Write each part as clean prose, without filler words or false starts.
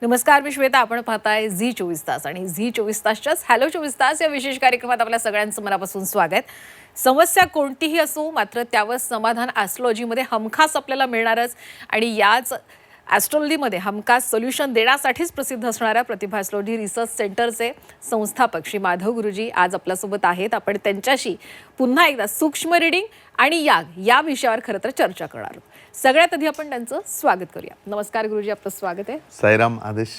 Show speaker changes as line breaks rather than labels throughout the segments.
नमस्कार, मी श्वेता. आपण पाहताय झी 24 तास आणि झी 24 तासच्याच हॅलो 24 तास या विशेष कार्यक्रमात आपल्या सगळ्यांचं मनापासून स्वागत. समस्या कोणतीही असो, मात्र त्यावर समाधान ॲस्ट्रोलॉजीमध्ये हमखास आपल्याला मिळणारच. आणि याच ॲस्ट्रोलॉजीमध्ये हमखास सोल्युशन देण्यासाठीच प्रसिद्ध असणाऱ्या प्रतिभा ॲस्ट्रोलॉजी रिसर्च सेंटरचे संस्थापक श्री माधव गुरुजी आज आपल्यासोबत आहेत. आपण त्यांच्याशी पुन्हा एकदा सूक्ष्म रिडिंग आणि याग या विषयावर खरं तर चर्चा करणार आहोत. सगळ्यात आधी आपण त्यांचं स्वागत करूया. नमस्कार गुरुजी, आपलं स्वागत आहे.
साईराम आदेश.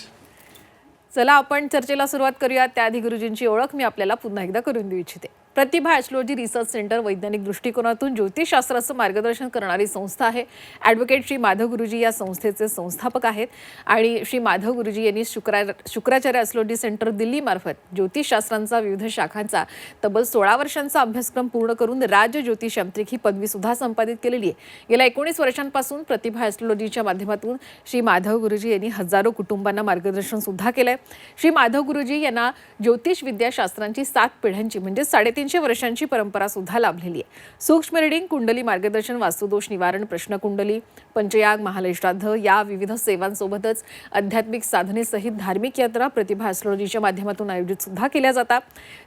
चला आपण चर्चेला सुरुवात करूया. त्याआधी गुरुजींची ओळख मी आपल्याला पुन्हा एकदा करून देऊ इच्छिते. प्रतिभा ॲस्ट्रोलॉजी रिसर्च सेंटर वैज्ञानिक दृष्टिकोनातून ज्योतिषशास्त्राचं मार्गदर्शन करणारी संस्था आहे. ॲडव्होकेट श्री माधव गुरुजी या संस्थेचे संस्थापक आहेत. आणि श्री माधव गुरुजी यांनी शुक्राचार्य ॲस्ट्रोलॉजी सेंटर दिल्लीमार्फत ज्योतिषशास्त्रांचा विविध शाखांचा तब्बल 16 वर्षांचा अभ्यासक्रम पूर्ण करून राज ज्योतिषांत्रिक ही पदवी सुद्धा संपादित केलेली आहे. गेल्या 19 वर्षांपासून प्रतिभा ॲस्ट्रोलॉजीच्या माध्यमातून श्री माधव गुरुजी यांनी हजारो कुटुंबांना मार्गदर्शन सुद्धा केलंय. श्री माधव गुरुजी यांना ज्योतिष विद्याशास्त्रांची 7 पिढ्यांची म्हणजे 350 वर्षांची परंपरा सुद्धा लाभलेली आहे. सूक्ष्म रिडिंग, कुंडली मार्गदर्शन, वास्तुदोष निवारण, प्रश्नकुंडली, पंचयाग, महालयश्राद्ध या विविध सेवांसोबतच आध्यात्मिक साधनेसहित धार्मिक यात्रा प्रतिभा ॲस्ट्रोलॉजीच्या माध्यमातून आयोजित सुद्धा केल्या जातात.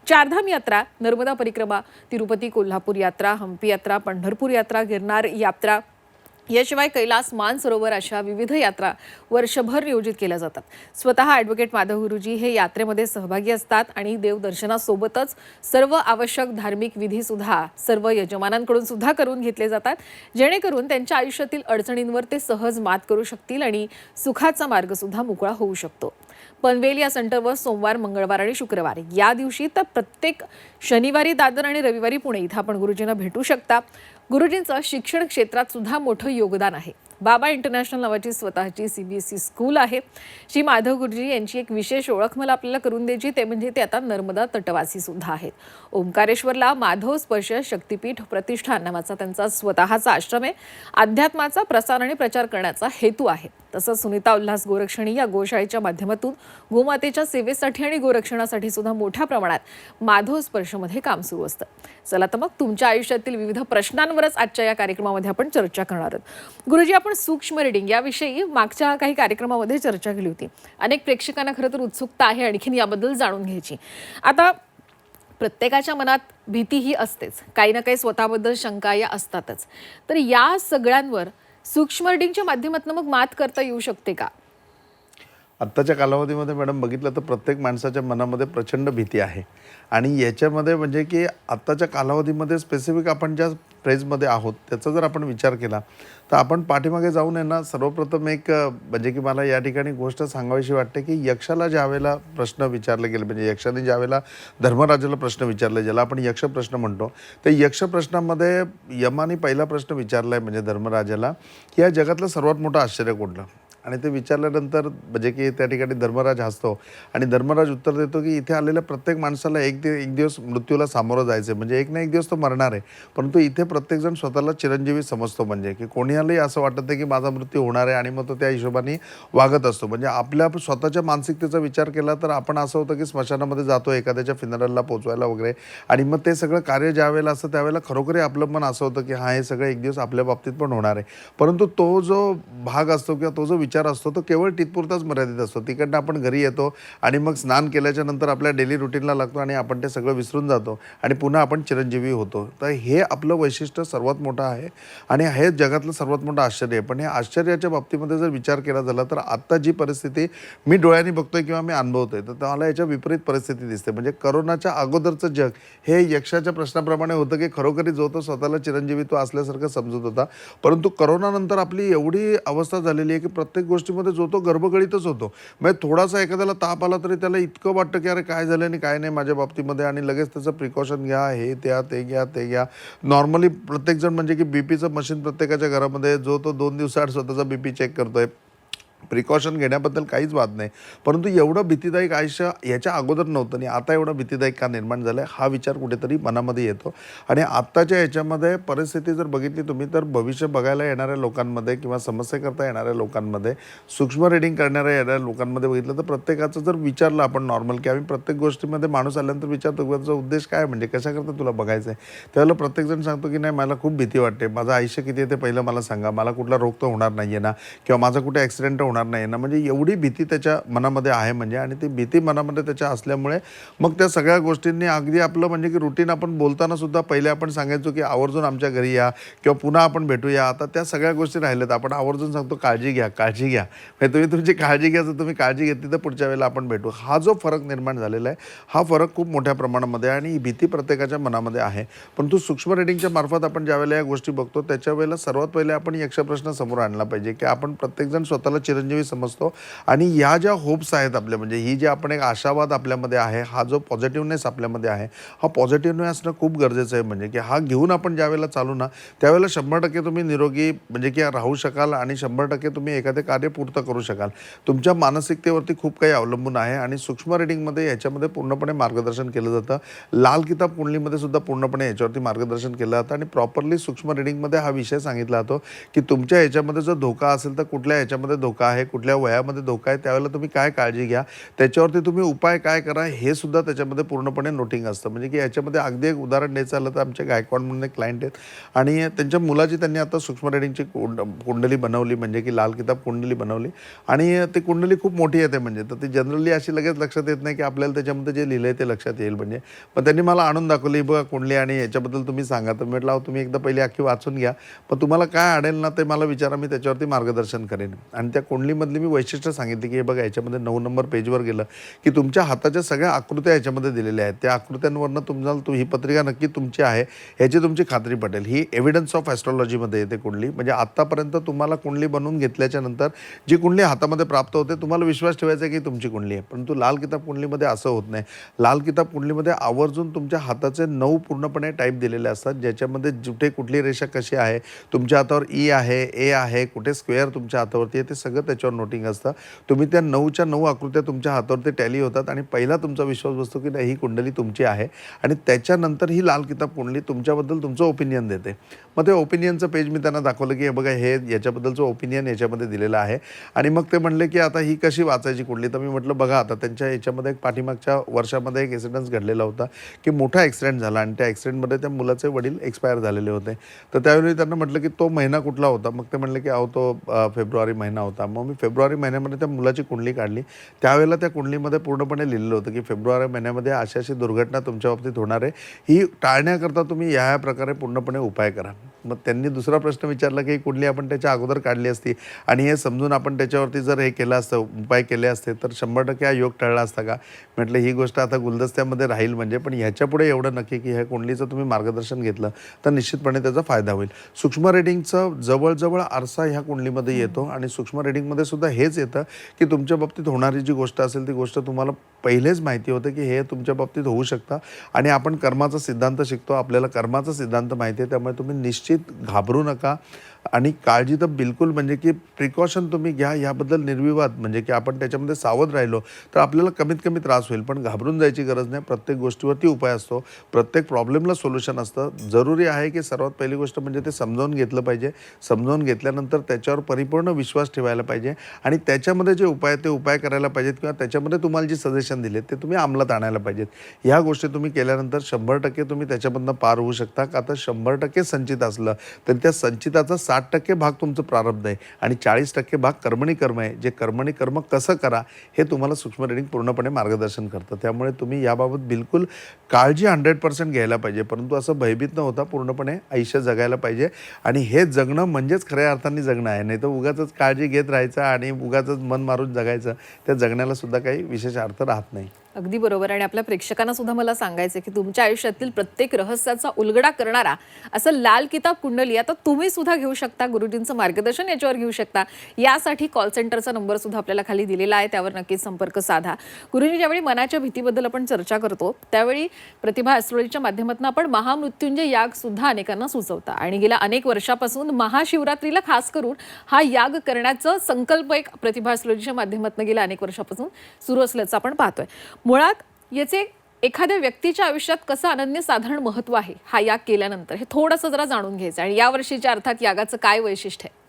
चारधाम यात्रा, नर्मदा परिक्रमा, तिरुपती कोल्हापूर यात्रा, हम्पी यात्रा, पंढरपूर यात्रा, गिरनार यात्रा याशिवाय कैलास मानसरोवर अशा विविध यात्रा वर्षभर नियोजित केल्या जातात. स्वतः ॲडव्होकेट माधव गुरुजी हे यात्रेमध्ये सहभागी असतात आणि देवदर्शनासोबतच सर्व आवश्यक धार्मिक विधीसुद्धा सर्व यजमानांकडून सुद्धा करून घेतले जातात, जेणेकरून त्यांच्या आयुष्यातील अडचणींवर ते सहज मात करू शकतील आणि सुखाचा मार्ग सुद्धा मोकळा होऊ शकतो. पनवेल या सेंटरवर सोमवार, मंगळवार आणि शुक्रवार या दिवशी तर प्रत्येक शनिवारी दादर आणि रविवारी पुणे इथं आपण गुरुजींना भेटू शकता. गुरुजींचं शिक्षण क्षेत्रात सुद्धा मोठं योगदान आहे. बाबा इंटरनॅशनल नावाची स्वतःची CBSE स्कूल आहे. श्री माधव गुरुजी यांची एक विशेष ओळख मला आपल्याला करून द्यायची, ते म्हणजे ते आता नर्मदा तटवासी सुद्धा आहेत. ओंकारेश्वरला माधव स्पर्श शक्तिपीठ प्रतिष्ठान नावाचा त्यांचा स्वतःचा आश्रम आहे. अध्यात्माचा प्रसार आणि प्रचार करण्याचा हेतू आहे. तसंच सुनीता उल्हास गोरक्षणी या गोशाळेच्या माध्यमातून गोमातेच्या सेवेसाठी आणि गोरक्षणासाठी सुद्धा मोठ्या प्रमाणात माधव स्पर्शमध्ये काम सुरू असतं. चला तर मग तुमच्या आयुष्यातील विविध प्रश्नांवरच आजच्या या कार्यक्रमामध्ये आपण चर्चा करणार आहोत. गुरुजी, आपण सूक्ष्म रिडिंग याविषयी मागच्या काही कार्यक्रमामध्ये चर्चा केली होती. अनेक प्रेक्षकांना खरं तर उत्सुकता आहे आणखीन याबद्दल जाणून घ्यायची. आता प्रत्येकाच्या मनात भीती ही असतेच, काही ना काही स्वतःबद्दल शंका या असतातच. तर या सगळ्यांवर सूक्ष्म रिडिंगच्या माध्यमातून मग मात करता येऊ शकते का?
आत्ताच्या कालावधीमध्ये मॅडम बघितलं तर प्रत्येक माणसाच्या मनामध्ये प्रचंड भीती आहे. आणि याच्यामध्ये म्हणजे की आत्ताच्या कालावधीमध्ये स्पेसिफिक आपण ज्या फेजमध्ये आहोत त्याचा जर आपण विचार केला तर आपण पाठीमागे जाऊन आहे ना, सर्वप्रथम एक म्हणजे की मला या ठिकाणी गोष्ट सांगावीशी वाटते की यक्षाला ज्यावेळेला प्रश्न विचारले गेले, म्हणजे यक्षाने ज्यावेळेला धर्मराजाला प्रश्न विचारले, ज्याला आपण यक्ष प्रश्न म्हणतो, त्या यक्ष प्रश्नामध्ये यमाने पहिला प्रश्न विचारला आहे म्हणजे धर्मराजाला की या जगातलं सर्वात मोठं आश्चर्य कुठलं. आणि ते विचारल्यानंतर म्हणजे की त्या ठिकाणी धर्मराज हसतो आणि धर्मराज उत्तर देतो की इथे आलेल्या प्रत्येक माणसाला एक दिवस मृत्यूला सामोरं जायचं, म्हणजे एक ना एक दिवस तो मरणार आहे. परंतु इथे प्रत्येकजण स्वतःला चिरंजीवी समजतो, म्हणजे की कोणालाही असं वाटत नाही की माझा मृत्यू होणार आहे आणि मग तो त्या हिशोबाने वागत असतो. म्हणजे आपल्या स्वतःच्या मानसिकतेचा विचार केला तर आपण असं होतं की स्मशानामध्ये जातो एखाद्याच्या फिनरलला पोचवायला वगैरे, आणि मग ते सगळं कार्य ज्यावेळेला असतं त्यावेळेला खरोखरही आपलं मन असं होतं की हां, हे सगळं एक दिवस आपल्या बाबतीत पण होणार आहे. परंतु तो जो भाग असतो किंवा तो जो विचार असतो तो केवळ तिथपुरताच मर्यादित असतो. तिकडनं आपण घरी येतो आणि मग स्नान केल्याच्या नंतर आपल्या डेली रुटीनला लागतो आणि आपण ते सगळं विसरून जातो आणि पुन्हा आपण चिरंजीवी होतो. तर हे आपलं वैशिष्ट्य सर्वात मोठं आहे आणि हे जगातलं सर्वात मोठं आश्चर्य आहे. पण हे आश्चर्याच्या बाबतीमध्ये जर विचार केला झाला तर आत्ता जी परिस्थिती मी डोळ्यांनी बघतोय किंवा मी अनुभवतोय तर मला याच्या विपरीत परिस्थिती दिसते. म्हणजे करोनाच्या अगोदरचं जग हे यक्षाच्या प्रश्नाप्रमाणे होतं की खरोखरी जो तो स्वतःला चिरंजीवित्व असल्यासारखं समजत होता. परंतु करोनानंतर आपली एवढी अवस्था झालेली आहे की प्रत्येक गोष्टीमध्ये जो तो गर्भगळीतच होतो. म्हणजे थोडासा एखाद्याला ताप आला तरी त्याला इतकं वाटतं की अरे काय झालं आणि काय नाही माझ्या बाबतीमध्ये, आणि लगेच त्याचं प्रिकॉशन घ्या, हे त्या ते घ्या ते घ्या. नॉर्मली प्रत्येकजण म्हणजे की बीपीचं मशीन प्रत्येकाच्या घरामध्ये जो तो 2 दिवसाआड स्वतःचा बीपी चेक करतोय. प्रिकॉशन घेण्याबद्दल काहीच वाद नाही, परंतु एवढं भीतीदायक आयुष्य याच्या अगोदर नव्हतं आणि आता एवढं भीतीदायक का निर्माण झालं आहे हा विचार कुठेतरी मनामध्ये येतो. आणि आत्ताच्या याच्यामध्ये परिस्थिती जर बघितली तुम्ही तर भविष्य बघायला येणाऱ्या लोकांमध्ये किंवा समस्या करता येणाऱ्या लोकांमध्ये, सूक्ष्म रिडिंग करणाऱ्या येणाऱ्या लोकांमध्ये बघितलं तर प्रत्येकाचं जर विचारलं आपण नॉर्मल की आम्ही प्रत्येक गोष्टीमध्ये माणूस आल्यानंतर विचारतो त्याचा उद्देश काय, म्हणजे कशाकरता तुला बघायचं आहे, त्यावेळेला प्रत्येकजण सांगतो की नाही मला खूप भीती वाटते, माझं आयुष्य किती आहे ते पहिलं मला सांगा, मला कुठला रोग तर होणार नाही आहे ना, किंवा माझा कुठे ॲक्सिडेंट होणार होणार नाही ना, म्हणजे एवढी भीती त्याच्या मनामध्ये आहे म्हणजे. आणि ती भीती मनामध्ये त्याच्या असल्यामुळे मग त्या सगळ्या गोष्टींनी अगदी आपलं म्हणजे की रुटीन आपण बोलताना सुद्धा पहिले आपण सांगायचो की आवर्जून आमच्या घरी या किंवा पुन्हा आपण भेटूया. आता त्या सगळ्या गोष्टी राहिल्यात. आपण आवर्जून सांगतो काळजी घ्या, काळजी घ्या. म्हणजे तुम्ही तुमची काळजी घ्या, जर तुम्ही काळजी घेतली तर पुढच्या वेळेला आपण भेटू. हा जो फरक निर्माण झालेला आहे, हा फरक खूप मोठ्या प्रमाणामध्ये आहे आणि ही भीती प्रत्येकाच्या मनामध्ये आहे. परंतु सूक्ष्म रेटिंगच्या मार्फत आपण ज्यावेळेला या गोष्टी बघतो त्याच्या वेळेला सर्वात पहिले आपण यक्षप्रश्न समोर आणला पाहिजे की आपण प्रत्येकजण स्वतःला चिरंजीवी समजतो आणि या ज्या होप्स आहेत आपल्या, म्हणजे ही जी आपण एक आशावाद आपल्यामध्ये आहे, हा जो पॉझिटिव्हनेस आपल्यामध्ये आहे, हा पॉझिटिव्हनेस असणं खूप गरजेचं आहे. म्हणजे की हा घेऊन आपण ज्यावेळेला चालू ना, त्यावेळेला 100% तुम्ही निरोगी म्हणजे की राहू शकाल आणि 100% तुम्ही एखादे कार्य पूर्ण करू शकाल. तुमच्या मानसिकतेवरती खूप काही अवलंबून आहे आणि सूक्ष्म रेटिंगमध्ये याच्यामध्ये पूर्णपणे मार्गदर्शन केलं जातं. लाल किताब कुंडलीमध्ये सुद्धा पूर्णपणे याच्यावरती मार्गदर्शन केलं जातं आणि प्रॉपरली सूक्ष्म रेटिंगमध्ये हा विषय सांगितला जातो की तुमच्या याच्यामध्ये जर धोका असेल तर कुठल्या याच्यामध्ये धोका आहे, कुठल्या वयामध्ये धोका आहे, त्यावेळेला तुम्ही काय काळजी घ्या, त्याच्यावरती तुम्ही उपाय काय करा, हे सुद्धा त्याच्यामध्ये पूर्णपणे नोटिंग असतं. म्हणजे की याच्यामध्ये अगदी एक उदाहरण द्यायचं झालं तर आमच्या गायकवाड म्हणून एक क्लायंट आहेत आणि त्यांच्या मुलाची त्यांनी आता सूक्ष्म रेटिंगची कुंडली बनवली, म्हणजे की लाल किताब कुंडली बनवली आणि ती कुंडली खूप मोठी येते. म्हणजे तर ती जनरली अशी लगेच लक्षात येत नाही की आपल्याला त्याच्यामध्ये जे लिहिलं आहे ते लक्षात येईल. म्हणजे पण त्यांनी मला आणून दाखवली, बघा कुंडली आणि याच्याबद्दल तुम्ही सांगा. तर म्हटलं अहो तुम्ही एकदा पहिले अख्खी वाचून घ्या, पण तुम्हाला काय अडेल ना ते मला विचारा, मी त्याच्यावरती मार्गदर्शन करेन. आणि त्या कुंडलीमधली मी वैशिष्ट्य सांगितली की हे बघा याच्यामध्ये 9 नंबर पेजवर गेलं की तुमच्या हाताच्या सगळ्या आकृत्या याच्यामध्ये दिलेल्या आहेत. त्या आकृत्यांवरनं तुम्हाला ही पत्रिका नक्की तुमची आहे ह्याची तुमची खात्री पटेल. ही एव्हिडन्स ऑफ ॲस्ट्रॉलॉजीमध्ये येते कुंडली. म्हणजे आत्तापर्यंत तुम्हाला कुंडली बनवून घेतल्याच्या नंतर जी कुंडली हातामध्ये प्राप्त होते, तुम्हाला विश्वास ठेवायचा आहे की तुमची कुंडली आहे. परंतु लाल किताब कुंडलीमध्ये असं होत नाही. लाल किताब कुंडलीमध्ये आवर्जून तुमच्या हाताचे 9 पूर्णपणे टाईप दिलेले असतात, ज्याच्यामध्ये कुठे कुठली रेषा कशी आहे, तुमच्या हातावर ई आहे, ए आहे, कुठे स्क्वेअर तुमच्या हातावरती आहे, ते सगळं त्याच्यावर नोटिंग असतं. तुम्ही त्या 9च्या 9 आकृत्या तुमच्या हातावरती टॅली होतात आणि पहिला तुमचा विश्वास बसतो की नाही ही कुंडली तुमची आहे. आणि त्याच्यानंतर ही लाल किताब कुंडली तुमच्याबद्दल तुमचं ओपिनियन देते. मग ते ओपिनियनचं पेज मी त्यांना दाखवलं की हे बघा हे याच्याबद्दलचं ओपिनियन याच्यामध्ये दिलेलं आहे. आणि मग ते म्हणले की आता ही कशी वाचायची कुंडली. तर मी म्हटलं बघा आता त्यांच्या याच्यामध्ये एक पाठीमागच्या वर्षामध्ये एक ॲक्सिडेंट घडलेला होता की मोठा ॲक्सिडेंट झाला आणि त्या ॲक्सिडेंटमध्ये त्या मुलाचे वडील एक्सपायर झालेले होते. तर त्यावेळी त्यांना म्हटलं की तो महिना कुठला होता. मग ते म्हणले की अहो तो फेब्रुवारी महिना होता. मग मी फेब्रुवारी महिन्यामध्ये त्या मुलाची कुंडली काढली. त्यावेळेला त्या कुंडलीमध्ये पूर्णपणे लिहिलेलं होतं की फेब्रुवारी महिन्यामध्ये अशी अशी दुर्घटना तुमच्या बाबतीत होणार आहे, ही टाळण्याकरता तुम्ही ह्या प्रकारे पूर्णपणे उपाय करा. मग त्यांनी दुसरा प्रश्न विचारला की ही कुंडली आपण त्याच्या अगोदर काढली असती आणि हे समजून आपण त्याच्यावरती जर हे केलं असतं, उपाय केले असते तर 100% हा योग टळला असता का. म्हटलं ही गोष्ट आता गुलदस्त्यामध्ये राहील म्हणजे, पण ह्याच्यापुढे एवढं नक्की की ह्या कुंडलीचं तुम्ही मार्गदर्शन घेतलं तर निश्चितपणे त्याचा फायदा होईल. सूक्ष्म रेटिंगचं जवळजवळ आरसा ह्या कुंडलीमध्ये येतो आणि सूक्ष्म रेटिंगमध्ये सुद्धा हेच येतं की तुमच्या बाबतीत होणारी जी गोष्ट असेल ती गोष्ट तुम्हाला पहिलेच माहिती होतं की हे तुमच्या बाबतीत होऊ शकतं. आणि आपण कर्माचा सिद्धांत शिकतो, आपल्याला कर्माचा सिद्धांत माहिती आहे. त्यामुळे तुम्ही निश्चित घाबरू नका आणि काळजी तर बिलकुल म्हणजे की प्रिकॉशन तुम्ही घ्या, याबद्दल निर्विवाद. म्हणजे की आपण त्याच्यामध्ये सावध राहिलो तर आपल्याला कमीत कमी त्रास होईल, पण घाबरून जायची गरज नाही. प्रत्येक गोष्टीवरती उपाय असतो, प्रत्येक प्रॉब्लेमला सोल्युशन असतं. जरुरी आहे की सर्वात पहिली गोष्ट म्हणजे ते समजावून घेतलं पाहिजे. समजावून घेतल्यानंतर त्याच्यावर परिपूर्ण विश्वास ठेवायला पाहिजे आणि त्याच्यामध्ये जे उपाय आहेत ते उपाय करायला पाहिजेत किंवा त्याच्यामध्ये तुम्हाला जी सजेशन दिले ते तुम्ही अंमलात आणायला पाहिजेत. ह्या गोष्टी तुम्ही केल्यानंतर 100% तुम्ही त्याच्यामधनं पार होऊ शकता. का तर 100% संचित असलं तर त्या संचिताचा 60% भाग तुमचं प्रारब्ध आहे आणि 40% भाग कर्मणी कर्म आहे. जे कर्मणी कर्म कसं करा हे तुम्हाला सूक्ष्म रेटिंग पूर्णपणे मार्गदर्शन करतं. त्यामुळे तुम्ही याबाबत बिलकुल काळजी 100% घ्यायला पाहिजे, परंतु असं भयभीत न होता पूर्णपणे आयुष्य जगायला पाहिजे. आणि हे जगणं म्हणजेच खऱ्या अर्थाने जगणं आहे. नाही तर उगाचच काळजी घेत राहायचं आणि उगाचच मन मारून जगायचं, त्या जगण्याला सुद्धा काही विशेष अर्थ राहत नाही.
अगदी बरोबर. आणि आपल्या प्रेक्षकांना सुद्धा मला सांगायचं की तुमच्या आयुष्यातील प्रत्येक रहस्याचा उलगडा करणारा असं लाल किताब कुंडली आता तुम्ही सुद्धा घेऊ शकता. गुरुजींचं मार्गदर्शन याच्यावर घेऊ शकता. यासाठी कॉल सेंटरचा नंबर सुद्धा आपल्याला खाली दिलेला आहे, त्यावर नक्कीच संपर्क साधा. गुरुजी, ज्यावेळी मनाच्या भीतीबद्दल आपण चर्चा करतो त्यावेळी प्रतिभा ॲस्ट्रॉलॉजीच्या माध्यमातून आपण महामृत्युंजय याग सुद्धा अनेकांना सुचवता आणि गेल्या अनेक वर्षापासून महाशिवरात्रीला खास करून हा याग करण्याचा संकल्प एक प्रतिभा ॲस्ट्रॉलॉजीच्या माध्यमातून गेल्या अनेक वर्षापासून सुरू असल्याचं आपण पाहतोय. मुळात याचे एखाद्या व्यक्तीच्या आयुष्यात कसं अनन्यसाधारण महत्व आहे हा याग केल्यानंतर हे थोडंसं जरा जाणून घ्यायचं आणि या वर्षीच्या अर्थात यागाचं काय वैशिष्ट्य आहे.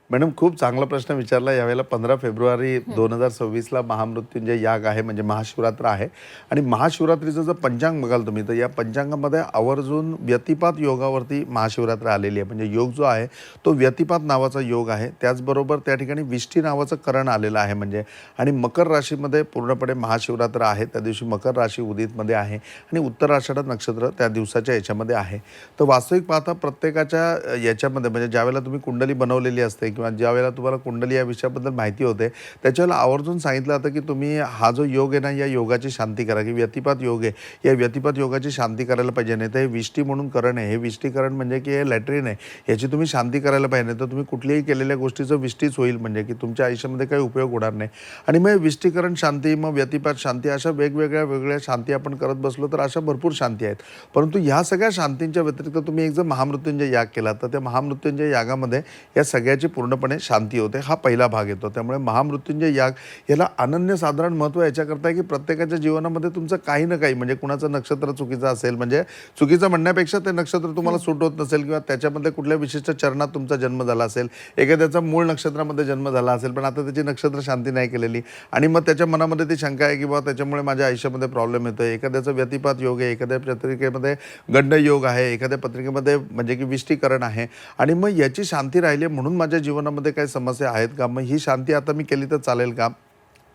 मॅडम खूप चांगला प्रश्न विचारला. यावेळेला 15 फेब्रुवारी 2026ला महामृत्युंजय याग आहे, म्हणजे महाशिवरात्र आहे. आणि महाशिवरात्रीचं जर पंचांग बघाल तुम्ही, तर या पंचांगामध्ये आवर्जून व्यतिपात योगावरती महाशिवरात्र आलेली आहे. म्हणजे योग जो आहे तो व्यतिपात नावाचा योग आहे. त्याचबरोबर त्या ठिकाणी विष्टी नावाचं करण आलेलं आहे. म्हणजे आणि मकर राशीमध्ये पूर्णपणे महाशिवरात्र आहे. त्या दिवशी मकर राशी उदितमध्ये आहे आणि उत्तर आषाढ नक्षत्र त्या दिवसाच्या याच्यामध्ये आहे. तर वास्तविक पाहता प्रत्येकाच्या याच्यामध्ये म्हणजे ज्यावेळेला तुम्ही कुंडली बनवलेली असते किंवा ज्यावेळेला तुम्हाला कुंडली या विषयाबद्दल माहिती होते, त्याच्यावेळेला आवर्जून सांगितलं जातं की तुम्ही हा जो योग आहे ना, या योगाची शांती करा. की व्यतिपात योग आहे, या व्यतिपात योगाची शांती करायला पाहिजे. नाही तर हे विष्टी म्हणून करण आहे. हे विष्टीकरण म्हणजे की हे लॅट्रिन आहे, याची तुम्ही शांती करायला पाहिजे. नाही तर तुम्ही कुठल्याही केलेल्या गोष्टीचं विष्टीच होईल, म्हणजे की तुमच्या आयुष्यामध्ये काही उपयोग होणार नाही. आणि मग विष्टीकरण शांती, मग व्यतिपात शांती, अशा वेगवेगळ्या शांती आपण करत बसलो तर अशा भरपूर शांती आहेत. परंतु ह्या सगळ्या शांतींच्या व्यतिरिक्त तुम्ही एक जर महामृत्युंजय याग केला, तर त्या महामृत्युंजय यागामध्ये या सगळ्याची पूर्णपणे शांती होते. हा पहिला भाग येतो. त्यामुळे महामृत्युंजय याग याला अनन्यसाधारण महत्त्व याच्याकरता आहे की प्रत्येकाच्या जीवनामध्ये तुमचं काही ना काही, म्हणजे कुणाचं नक्षत्र चुकीचं असेल, म्हणजे चुकीचं म्हणण्यापेक्षा ते नक्षत्र तुम्हाला सूट होत नसेल किंवा त्याच्यामध्ये कुठल्या विशिष्ट चरणात तुमचा जन्म झाला असेल, एखाद्याचा मूळ नक्षत्रामध्ये जन्म झाला असेल पण आता त्याची नक्षत्र शांती नाही केलेली आणि मग त्याच्या मनामध्ये ती शंका आहे की बाबा त्याच्यामुळे माझ्या आयुष्यामध्ये प्रॉब्लेम येतो. एखाद्याचा व्यतिपात योग आहे, एखाद्या पत्रिकेमध्ये गंड योग आहे, एखाद्या पत्रिकेमध्ये म्हणजे की विष्टीकरण आहे आणि मग याची शांती राहिली म्हणून माझ्या जीवनामध्ये काही समस्या आहेत का, मग ही शांती आता मी केली तर चालेल का.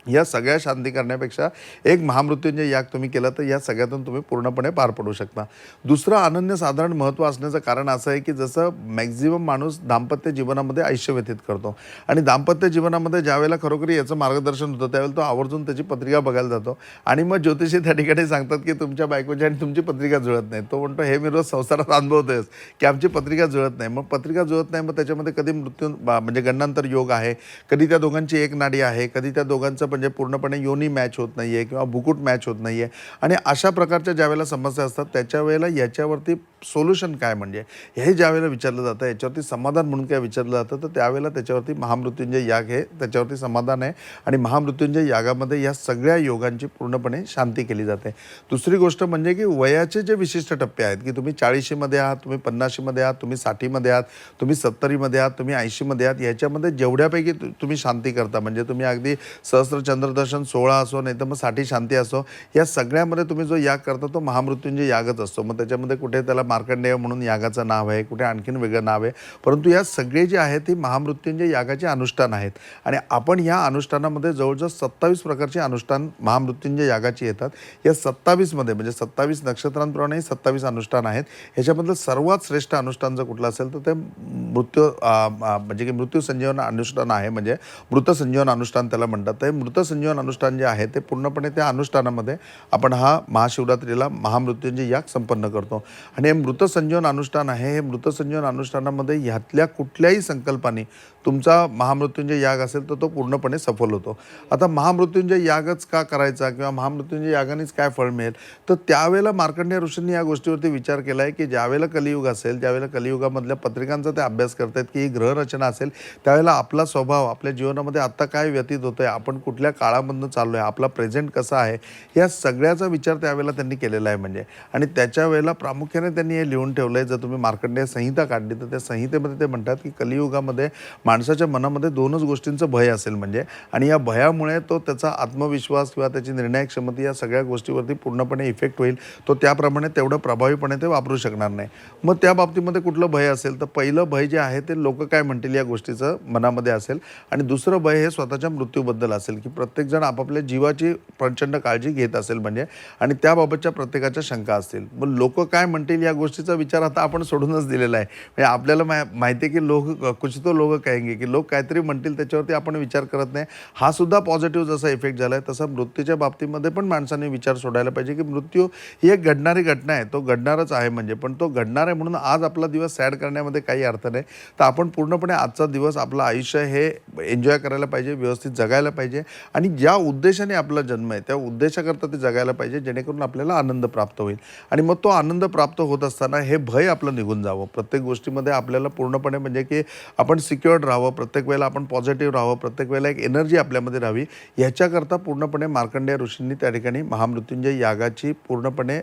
या सगळ्या शांती करण्यापेक्षा एक महामृत्युंजय याग तुम्ही केला तर या सगळ्यातून तुम्ही पूर्णपणे पार पडू शकता. दुसरं अनन्यसाधारण महत्त्व असण्याचं कारण असं आहे की जसं मॅक्झिमम माणूस दाम्पत्य जीवनामध्ये आयुष्य व्यतीत करतो आणि दाम्पत्य जीवनामध्ये ज्यावेळेला खरोखरी याचं मार्गदर्शन होतं त्यावेळेला तो आवर्जून त्याची पत्रिका बघायला जातो आणि मग ज्योतिषी त्या ठिकाणी सांगतात की तुमच्या बायकोची आणि तुमची पत्रिका जुळत नाही. तो म्हणतो हे मी रोज संसारात अनुभवतोयच की आमची पत्रिका जुळत नाही. मग पत्रिका जुळत नाही, मग त्याच्यामध्ये कधी म्हणजे गंडांतर योग आहे, कधी त्या दोघांची एक नाडी आहे, कधी त्या दोघांचं म्हणजे पूर्णपणे योनी मॅच होत नाही आहे किंवा बुकुट मॅच होत नाही आहे आणि अशा प्रकारच्या ज्यावेळेला समस्या असतात त्याच्या वेळेला याच्यावरती सोल्युशन काय, म्हणजे हे ज्यावेळेला विचारलं जातं, याच्यावरती समाधान म्हणून काय विचारलं जातं, तर त्यावेळेला त्याच्यावरती महामृत्युंजय याग हे त्याच्यावरती समाधान आहे आणि महामृत्युंजय यागामध्ये या सगळ्या योगांची पूर्णपणे शांती केली जाते. दुसरी गोष्ट म्हणजे की वयाचे जे विशिष्ट टप्पे आहेत की तुम्ही 40मध्ये आहात, तुम्ही 50मध्ये आहात, तुम्ही 60मध्ये आहात, तुम्ही 70मध्ये आहात, तुम्ही 80मध्ये आहात, याच्यामध्ये जेवढ्यापैकी तुम्ही शांती करता, म्हणजे तुम्ही अगदी सहस्त्रचंद्रदर्शन 16 असो नाही तर मग 60 शांती असो, या सगळ्यामध्ये तुम्ही जो याग करता तो महामृत्युंजय यागच असतो. मग त्याच्यामध्ये कुठे त्याला मार्कंडेय म्हणून यागाचं नाव आहे, कुठे आणखीन वेगळं नाव आहे, परंतु या सगळे जे आहेत ती महामृत्युंजय यागाचे अनुष्ठान आहेत आणि आपण या अनुष्ठानामध्ये जवळजवळ 27 प्रकारचे अनुष्ठान महामृत्युंजय यागाची येतात. या 27मध्ये म्हणजे 27 नक्षत्रांप्रमाणे 27 अनुष्ठान आहेत. ह्याच्यामधलं सर्वात श्रेष्ठ अनुष्ठान जर कुठलं असेल तर ते म्हणजे की मृत्यू संजीवन अनुष्ठान आहे, म्हणजे मृतसंजीवन अनुष्ठान त्याला म्हणतात. तर मृतसंजीवन अनुष्ठान जे आहे ते पूर्णपणे त्या अनुष्ठानामध्ये आपण हा महाशिवरात्रीला महामृत्युंजय याग संपन्न करतो आणि हे मृतसंजीवन अनुष्ठान आहे. हे मृतसंजीवन अनुष्ठानामध्ये ह्यातल्या कुठल्याही संकल्पाने तुमचा महामृत्युंजय याग असेल तर तो पूर्णपणे सफल होतो. आता महामृत्युंजय यागच का करायचा किंवा महामृत्युंजय यागानेच काय फळ मिळेल, तर त्यावेळेला मार्कंडेय ऋषींनी या गोष्टीवरती विचार केला आहे की ज्यावेळेला कलियुग असेल त्यावेळेला कलियुगामधल्या पत्रिकांचा ते अभ्यास करतात की ही ग्रहरचना असेल त्यावेळेला आपला स्वभाव आपल्या जीवनामध्ये आत्ता काय व्यतीत होतोय, आपण कुठल्या काळामधनं चाललो आहे, आपला प्रेझेंट कसा आहे, या सगळ्याचा विचार त्यावेळेला त्यांनी केलेला आहे. म्हणजे आणि त्याच्या वेळेला प्रामुख्याने त्यांनी हे लिहून ठेवलं आहे. जर तुम्ही मार्कंडेय संहिता काढली तर त्या संहितेमध्ये ते म्हणतात की कलियुगामध्ये माणसाच्या मनामध्ये दोनच गोष्टींचं भय असेल, म्हणजे आणि या भयामुळे तो त्याचा आत्मविश्वास किंवा त्याची निर्णय क्षमता या सगळ्या गोष्टीवरती पूर्णपणे इफेक्ट होईल. तो त्याप्रमाणे तेवढं प्रभावीपणे ते वापरू शकणार नाही. मग त्या बाबतीमध्ये कुठलं भय असेल तर पहिलं भय जे आहे ते लोक काय म्हणतील या गोष्टीचं मनामध्ये असेल आणि दुसरं भय हे स्वतःच्या मृत्यूबद्दल असेल की प्रत्येकजण आपापल्या जीवाची प्रचंड काळजी घेत असेल, म्हणजे आणि त्याबाबतच्या प्रत्येकाच्या शंका असतील. मग लोक काय म्हणतील या गोष्टीचा विचार आता आपण सोडूनच दिलेला आहे. म्हणजे आपल्याला माहिती आहे की कुछ तो लोक कहेंगे की लोक काहीतरी म्हणतील त्याच्यावरती आपण विचार करत नाही. हा सुद्धा पॉझिटिव्ह जसा इफेक्ट झाला आहे तसा मृत्यूच्या बाबतीमध्ये पण माणसाने विचार सोडायला पाहिजे की मृत्यू ही एक घडणारी घटना आहे, तो घडणारच आहे म्हणजे, पण तो घडणार आहे म्हणून आज आपला दिवस सॅड करण्यामध्ये काही अर्थ नाही. तर आपण पूर्णपणे आजचा दिवस आपलं आयुष्य हे एन्जॉय करायला पाहिजे, व्यवस्थित जगायला पाहिजे आणि ज्या उद्देशाने आपला जन्म आहे त्या उद्देशाकरता ते जगायला पाहिजे, जेणेकरून आपल्याला आनंद प्राप्त होईल. आणि मग तो आनंद प्राप्त होत असताना हे भय आपलं निघून जावं. प्रत्येक गोष्टीमध्ये आपल्याला पूर्णपणे म्हणजे की आपण सिक्युअर्ड राहावं, प्रत्येक वेळेला आपण पॉझिटिव्ह राहावं, प्रत्येक वेळेला एक एनर्जी आपल्यामध्ये राहावी, ह्याच्याकरता पूर्णपणे मार्कंडेय ऋषींनी त्या ठिकाणी महामृत्युंजय यागाची पूर्णपणे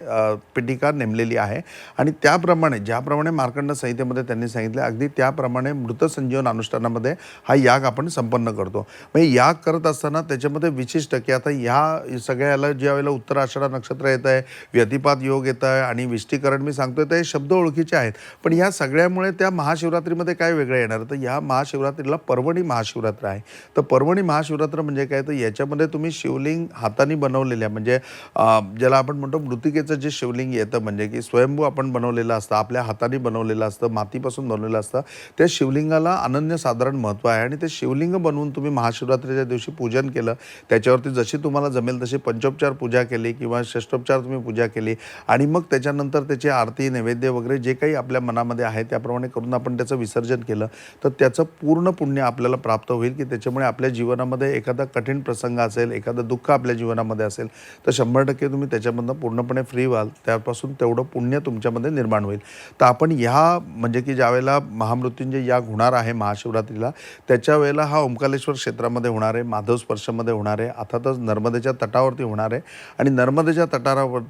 पिटिका नेमलेली आहे. आणि त्याप्रमाणे ज्याप्रमाणे मार्कंड संहितेमध्ये त्यांनी सांगितलं अगदी त्याप्रमाणे मृतसंजीवन अनुष्ठानामध्ये हा याग आपण संपन्न करतो. म्हणजे याग करत असताना त्याच्यामध्ये विशिष्ट की आता ह्या सगळ्याला ज्या वेळेला उत्तर आषाढ नक्षत्र येत आहे, व्यतिपात योग येत आहे आणि विष्टीकरण मी सांगतोय ते शब्द ओळखीचे आहेत, पण ह्या सगळ्यामुळे त्या महाशिवरात्रीमध्ये काय वेगळं येणार, तर ह्या महाशिवरात्रीला पर्वणी महाशिवरात्र आहे. तर पर्वणी महाशिवरात्र म्हणजे काय, तर याच्यामध्ये तुम्ही शिवलिंग हाताने बनवलेल्या म्हणजे ज्याला आपण म्हणतो मृतिकेचं जे शिवलिंग येतं म्हणजे की स्वयंभू आपण बनवलेलं असतं, आपल्या हाताने बनवलेलं असतं, मातीपासून बनवलेलं असतं, त्या शिवलिंगाला अनन्यसाधारण महत्त्व आहे. आणि ते शिवलिंग बनवून तुम्ही महाशिवरात्रीच्या दिवशी पूजन केलं, त्याच्यावरती जशी तुम्हाला जमेल तशी पंचोपचार पूजा केली किंवा षष्टोपचार तुम्ही पूजा केली आणि मग त्याच्यानंतर त्याची आरती नैवेद्य वगैरे जे काही आपल्या मनामध्ये आहे त्याप्रमाणे करून आपण त्याचं विसर्जन केलं, तर त्याचं पूर्ण पुण्य आपल्याला प्राप्त होईल. की त्याच्यामुळे आपल्या जीवनामध्ये एखादा कठीण प्रसंग असेल, एखादं दुःख आपल्या जीवनामध्ये असेल, तर 100% तुम्ही त्याच्यामधनं पूर्णपणे फ्री व्हाल, त्यापासून तेवढं पुण्य तुमच्यामध्ये निर्माण होईल. तर आपण ह्या म्हणजे की ज्यावेळेला महामृत्युंजय याग होणार आहे महाशिवरात्रीला, त्याच्या वेळेला हा ओंकारेश्वर क्षेत्रामध्ये होणार आहे, माधव स्पर्शमध्ये होणार आहे, अर्थातच नर्मदेच्या तटावरती होणार आहे. आणि नर्मदेच्या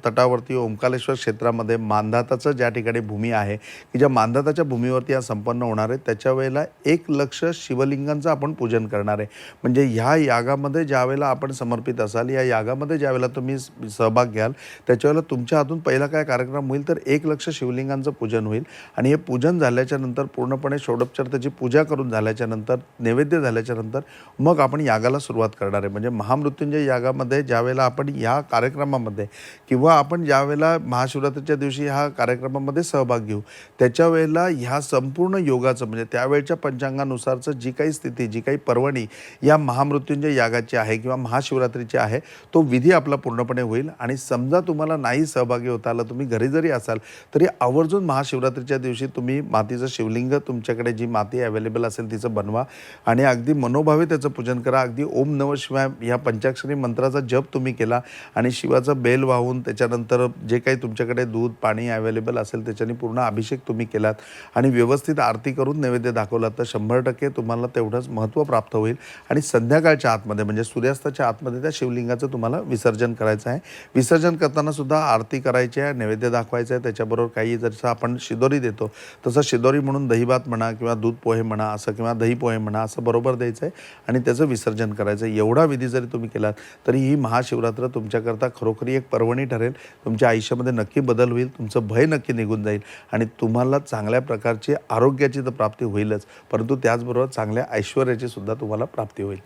तटावरती ओंकारेश्वर क्षेत्रामध्ये मांधाताचं ज्या ठिकाणी भूमी आहे की ज्या मांधाताच्या भूमीवरती हा संपन्न होणार आहे, त्याच्या वेळेला 1,00,000 शिवलिंगांचं आपण पूजन करणार आहे. म्हणजे ह्या यागामध्ये ज्यावेळेला आपण समर्पित असाल, या यागामध्ये ज्यावेळेला तुम्ही सहभाग घ्याल, त्याच्यावेळेला तुमच्या हातून पहिला काय कार्यक्रम होईल तर 1,00,000 शिवलिंगांचं पूजन होईल. आणि हे पूजन झाल्याच्या नंतर पूर्णपणे षोडोपचार त्याची पूजा करून झाल्याच्या नंतर नैवेद्य झाल्याच्या नंतर मग आपण यागाला सुरुवात करणार आहे. म्हणजे महामृत्युंजय यागामध्ये ज्यावेळेला आपण ह्या कार्यक्रमामध्ये किंवा आपण ज्यावेळेला महाशिवरात्रीच्या दिवशी ह्या कार्यक्रमामध्ये सहभाग घेऊ, त्याच्या वेळेला ह्या संपूर्ण योगाचं म्हणजे त्यावेळच्या पंचांगानुसारचं जी काही स्थिती, जी काही पर्वणी या महामृत्युंजय यागाची आहे किंवा महाशिवरात्रीची आहे, तो विधी आपला पूर्णपणे होईल. आणि समजा तुम्हाला नाही सहभागी होता आलं, तुम्ही घरी जरी असाल तरी आवर्जून महाशिवरात्रीच्या दिवशी तुम्ही मातीचं शिवलिंग, तुमच्याकडे जी माती अवेलेबल असेल तिचं बनवा आणि अगदी मनोभावे त्याचं पूजन करा. अगदी ओम नमः शिवाय ह्या पंचाक्षरी मंत्राचा जप तुम्ही केला आणि शिवाचं बेल वाहून त्याच्यानंतर जे काही तुमच्याकडे दूध पाणी अवेलेबल असेल त्याच्याने पूर्ण अभिषेक तुम्ही केलात आणि व्यवस्थित आरती करून नैवेद्य दाखवलात, तर 100% तुम्हाला तेवढंच महत्त्व प्राप्त होईल. आणि संध्याकाळच्या आतमध्ये म्हणजे सूर्यास्ताच्या आतमध्ये त्या शिवलिंगाचं तुम्हाला विसर्जन करायचं आहे. विसर्जन करताना सुद्धा आरती करायची आहे, नैवेद्य दाखवायचं आहे, त्याच्याबरोबर काही जसं आपण शिदोरी देतो तसं शिदोरी म्हणून दहीभात म्हणा किंवा दूध पोहे म्हणा असं किंवा दही पोहे म्हणा असं बरोबर द्यायचं आहे आणि त्याचं विसर्जन करायचं आहे. एवढा विधी जरी तुम्ही केलात तरी ही महाशिवरात्र तुमच्याकरता खरोखरी एक पर्वणी ठरेल. तुमच्या आयुष्यामध्ये नक्की बदल होईल, तुमचं भय नक्की निघून जाईल आणि तुम्हाला चांगल्या प्रकारची आरोग्याची तर प्राप्ती होईलच, परंतु त्याचबरोबर चांगल्या ऐश्वर्याची सुद्धा तुम्हाला प्राप्ती होईल.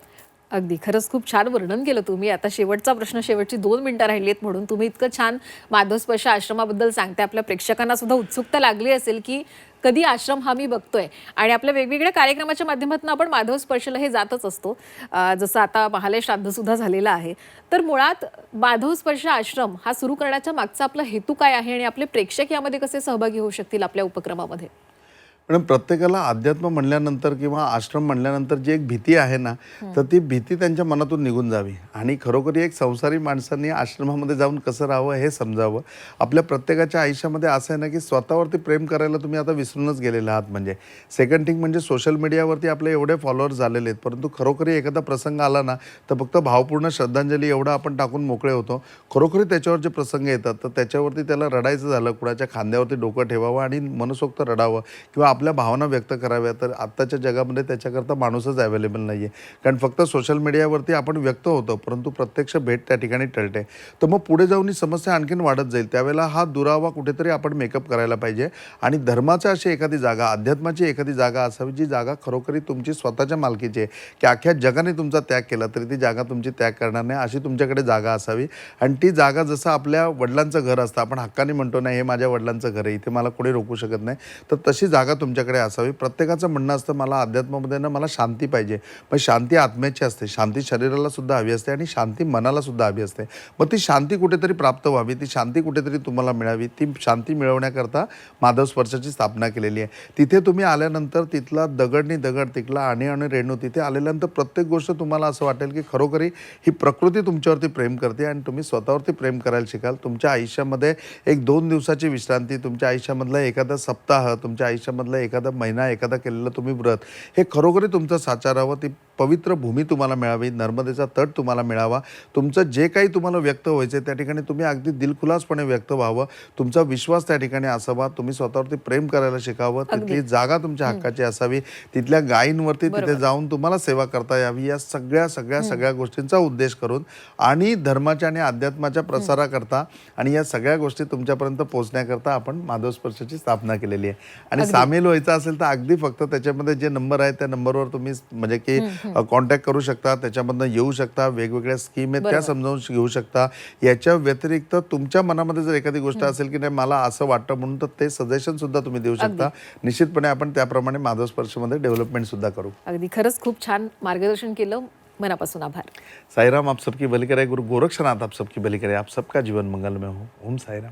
अगदी खरंच खूप छान वर्णन केलं तुम्ही. आता शेवटचा प्रश्न, शेवटची 2 मिनिटं राहिली आहेत म्हणून तुम्ही इतकं छान माधवस्पर्श आश्रमाबद्दल सांगते, आपल्या प्रेक्षकांना सुद्धा उत्सुकता लागली असेल की कधी आश्रम हा मी बघतोय. आणि आपल्या वेगवेगळ्या कार्यक्रमाच्या माध्यमातून आपण माधवस्पर्शला हे जातच असतो, जसं आता महालय श्राद्ध सुद्धा झालेलं आहे. तर मुळात माधवस्पर्श आश्रम हा सुरू करण्याच्या मागचा आपला हेतू काय आहे आणि आपले प्रेक्षक यामध्ये कसे सहभागी होऊ शकतील आपल्या उपक्रमामध्ये?
पण प्रत्येकाला अध्यात्म म्हणल्यानंतर किंवा आश्रम म्हणल्यानंतर जी एक भीती आहे ना, तर ती भीती त्यांच्या मनातून निघून जावी आणि खरोखरी एक संसारी माणसांनी आश्रमामध्ये जाऊन कसं राहावं हे समजावं. आपल्या प्रत्येकाच्या आयुष्यामध्ये असं आहे ना की स्वतःवरती प्रेम करायला तुम्ही आता विसरूनच गेलेले आहात. म्हणजे सेकंड थिंग म्हणजे सोशल मीडियावरती आपले एवढे फॉलोअर्स झालेले आहेत, परंतु खरोखरी एखादा प्रसंग आला ना तर फक्त भावपूर्ण श्रद्धांजली एवढं आपण टाकून मोकळे होतो. खरोखरी त्याच्यावर जे प्रसंग येतात तर त्याच्यावरती त्याला रडायचं झालं, कुणाच्या खांद्यावरती डोकं ठेवावं आणि मनसोक्त रडावं किंवा आपल्या भावना व्यक्त कराव्या, तर आत्ताच्या जगामध्ये त्याच्याकरता माणूसच अवेलेबल नाही आहे. कारण फक्त सोशल मीडियावरती आपण व्यक्त होतो परंतु प्रत्यक्ष भेट त्या ठिकाणी टळते. तर मग पुढे जाऊन ही समस्या आणखीन वाढत जाईल. त्यावेळेला हा दुरावा कुठेतरी आपण मेकअप करायला पाहिजे आणि धर्माची अशी एखादी जागा, अध्यात्माची एखादी जागा असावी जी जागा खरोखरी तुमची स्वतःच्या मालकीची आहे, की अख्ख्या जगाने तुमचा त्याग केला तरी ती जागा तुमची त्याग करणार नाही, अशी तुमच्याकडे जागा असावी. आणि ती जागा जसं आपल्या वडिलांचं घर असतं, आपण हक्काने म्हणतो नाही हे माझ्या वडिलांचं घर आहे, इथे मला कोणी रोखू शकत नाही, तर तशी जागा तुमच्याकडे असावी. प्रत्येकाचं म्हणणं असतं मला अध्यात्मामध्ये ना मला शांती पाहिजे, पण शांती आत्म्याची असते, शांती शरीराला सुद्धा हवी असते आणि शांती मनाला सुद्धा हवी असते. मग ती शांती कुठेतरी प्राप्त व्हावी, ती शांती कुठेतरी तुम्हाला मिळावी, ती शांती मिळवण्याकरता माधव स्पर्शाची स्थापना केलेली आहे. तिथे तुम्ही आल्यानंतर तिथला दगडनी दगड, तिथला आणि रेणू, तिथे आल्यानंतर प्रत्येक गोष्ट तुम्हाला असं वाटेल की खरोखरी ही प्रकृती तुमच्यावरती प्रेम करते आणि तुम्ही स्वतःवरती प्रेम करायला शिकाल. तुमच्या आयुष्यामध्ये 1-2 दिवसाची विश्रांती, तुमच्या आयुष्यामधला एखादा सप्ताह, तुमच्या आयुष्यामधला एखादा महिना, एखादा केलेलं तुम्ही व्रत, हे खरोखरी तुमचं साचारावं, ती पवित्र भूमी तुम्हाला मिळावी, नर्मदेचा तट तुम्हाला मिळावा. तुमचं जे काही तुम्हाला व्यक्त व्हायचं त्या ठिकाणी तुम्ही अगदी दिलखुलासपणे व्यक्त व्हावं. तुमचा विश्वास त्या ठिकाणी असावा, तुम्ही स्वतःवरती प्रेम करायला शिकावं, तिथली जागा तुमच्या हक्काची असावी, तिथल्या गायींवरती तिथे जाऊन तुम्हाला सेवा करता यावी. या सगळ्या गोष्टींचा उद्देश करून आणि धर्माच्या आणि अध्यात्माच्या प्रसाराकरता आणि या सगळ्या गोष्टी तुमच्यापर्यंत पोहोचण्याकरता आपण माधव स्पर्शाची स्थापना केलेली आहे. आणि सामील व्हायचं असेल तर अगदी फक्त त्याच्यामध्ये जे नंबर आहे त्या नंबरवर तुम्ही म्हणजे की कॉन्टॅक्ट करू शकता, त्याच्यामधनं येऊ शकता, वेगवेगळ्या स्कीम आहेत त्या समजावून घेऊ शकता. याच्या व्यतिरिक्त तुमच्या मनामध्ये जर एखादी गोष्ट असेल की नाही मला असं वाटतं म्हणून, तर ते सजेशन सुद्धा तुम्ही देऊ शकता. निश्चितपणे आपण त्याप्रमाणे माधव स्पर्शमध्ये डेव्हलपमेंट सुद्धा करू.
अगदी खरंच खूप छान मार्गदर्शन केलं, मनापासून आभार.
साईराम, आप सबकी भली करे. गुरु गोरक्षनाथ आप सबकी भली करे. आप सबका जीवन मंगलमय हो. ओम साईराम.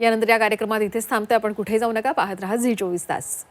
यानंतर या कार्यक्रमात इथेच थांबते. आपण कुठे जाऊ नका, पाहत राहा झी 24 तास.